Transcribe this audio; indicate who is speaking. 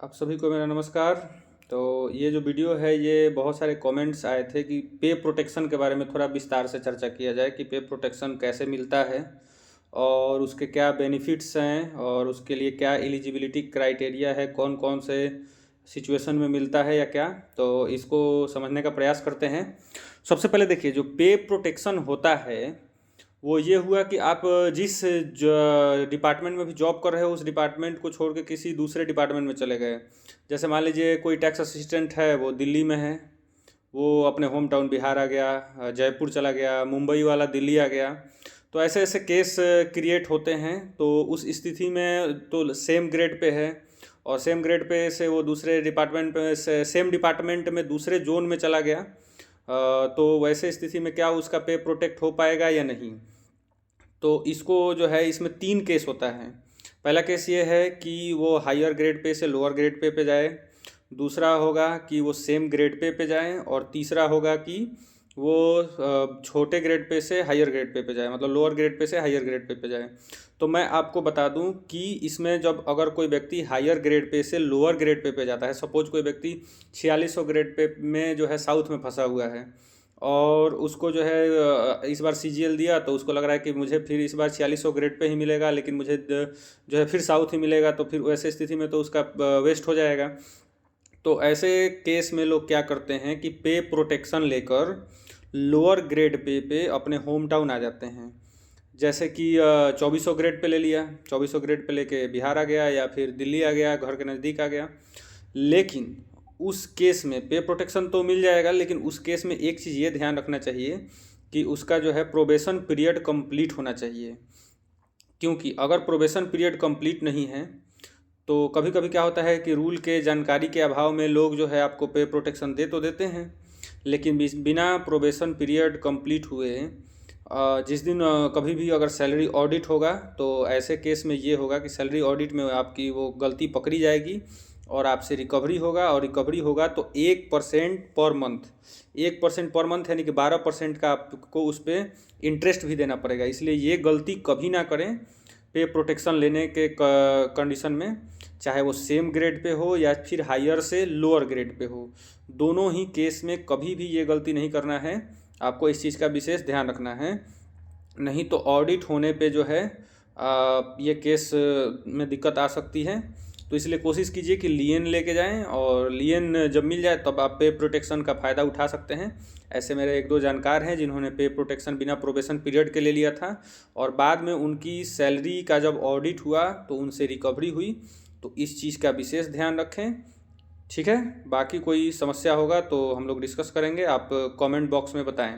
Speaker 1: आप सभी को मेरा नमस्कार। तो ये जो वीडियो है ये बहुत सारे कमेंट्स आए थे कि पे प्रोटेक्शन के बारे में थोड़ा विस्तार से चर्चा किया जाए कि पे प्रोटेक्शन कैसे मिलता है और उसके क्या बेनिफिट्स हैं और उसके लिए क्या एलिजिबिलिटी क्राइटेरिया है, कौन कौन से सिचुएशन में मिलता है या क्या। तो इसको समझने का प्रयास करते हैं। सबसे पहले देखिए, जो पे प्रोटेक्शन होता है वो ये हुआ कि आप जिस डिपार्टमेंट में भी जॉब कर रहे हो उस डिपार्टमेंट को छोड़ के किसी दूसरे डिपार्टमेंट में चले गए। जैसे मान लीजिए कोई टैक्स असिस्टेंट है, वो दिल्ली में है, वो अपने होम टाउन बिहार आ गया, जयपुर चला गया, मुंबई वाला दिल्ली आ गया। तो ऐसे ऐसे केस क्रिएट होते हैं। तो उस स्थिति में तो सेम ग्रेड पे है और सेम ग्रेड पे से वो दूसरे डिपार्टमेंट पे से सेम डिपार्टमेंट में दूसरे जोन में चला गया। तो वैसे स्थिति में क्या उसका पे प्रोटेक्ट हो पाएगा या नहीं। तो इसको जो है, इसमें 3 केस होता है। पहला केस ये है कि वो हायर ग्रेड पे से लोअर ग्रेड पे जाए, दूसरा होगा कि वो सेम ग्रेड पे जाए और तीसरा होगा कि वो छोटे ग्रेड पे से हायर ग्रेड पे जाए, मतलब लोअर ग्रेड पे से हायर ग्रेड पे जाए। तो मैं आपको बता दूं कि इसमें जब अगर कोई व्यक्ति हायर ग्रेड पे से लोअर ग्रेड पे जाता है, सपोज कोई व्यक्ति 4600 ग्रेड पे में जो है साउथ में फंसा हुआ है और उसको जो है इस बार सीजीएल दिया, तो उसको लग रहा है कि मुझे फिर इस बार 4600 ग्रेड पे ही मिलेगा, लेकिन मुझे जो है फिर साउथ ही मिलेगा। तो फिर वैसे स्थिति में तो उसका वेस्ट हो जाएगा। तो ऐसे केस में लोग क्या करते हैं कि पे प्रोटेक्शन लेकर लोअर ग्रेड पे अपने होम टाउन आ जाते हैं। जैसे कि 2400 ग्रेड पे ले लिया, 2400 ग्रेड पे लेके बिहार आ गया या फिर दिल्ली आ गया, घर के नज़दीक आ गया। लेकिन उस केस में पे प्रोटेक्शन तो मिल जाएगा, लेकिन उस केस में एक चीज़ ये ध्यान रखना चाहिए कि उसका जो है प्रोबेशन पीरियड कंप्लीट होना चाहिए। क्योंकि अगर प्रोबेशन पीरियड कंप्लीट नहीं है तो कभी कभी क्या होता है कि रूल के जानकारी के अभाव में लोग जो है आपको पे प्रोटेक्शन दे तो देते हैं, लेकिन बिना प्रोबेशन पीरियड कंप्लीट हुए जिस दिन कभी भी अगर सैलरी ऑडिट होगा तो ऐसे केस में ये होगा कि सैलरी ऑडिट में आपकी वो गलती पकड़ी जाएगी और आपसे रिकवरी होगा, और रिकवरी होगा तो 1% पर मंथ, 1% पर मंथ यानी कि 12% का आपको उस पर इंटरेस्ट भी देना पड़ेगा। इसलिए ये गलती कभी ना करें पे प्रोटेक्शन लेने के कंडीशन में, चाहे वो सेम ग्रेड पे हो या फिर हायर से लोअर ग्रेड पे हो। दोनों ही केस में कभी भी ये गलती नहीं करना है, आपको इस चीज़ का विशेष ध्यान रखना है। नहीं तो ऑडिट होने पे जो है ये केस में दिक्कत आ सकती है। तो इसलिए कोशिश कीजिए कि लियन लेके जाएं, और लियन जब मिल जाए तब आप पे प्रोटेक्शन का फ़ायदा उठा सकते हैं। ऐसे मेरे 1-2 जानकार हैं जिन्होंने पे प्रोटेक्शन बिना प्रोबेशन पीरियड के ले लिया था और बाद में उनकी सैलरी का जब ऑडिट हुआ तो उनसे रिकवरी हुई। तो इस चीज़ का विशेष ध्यान रखें, ठीक है। बाकी कोई समस्या होगा तो हम लोग डिस्कस करेंगे, आप कमेंट बॉक्स में बताएं।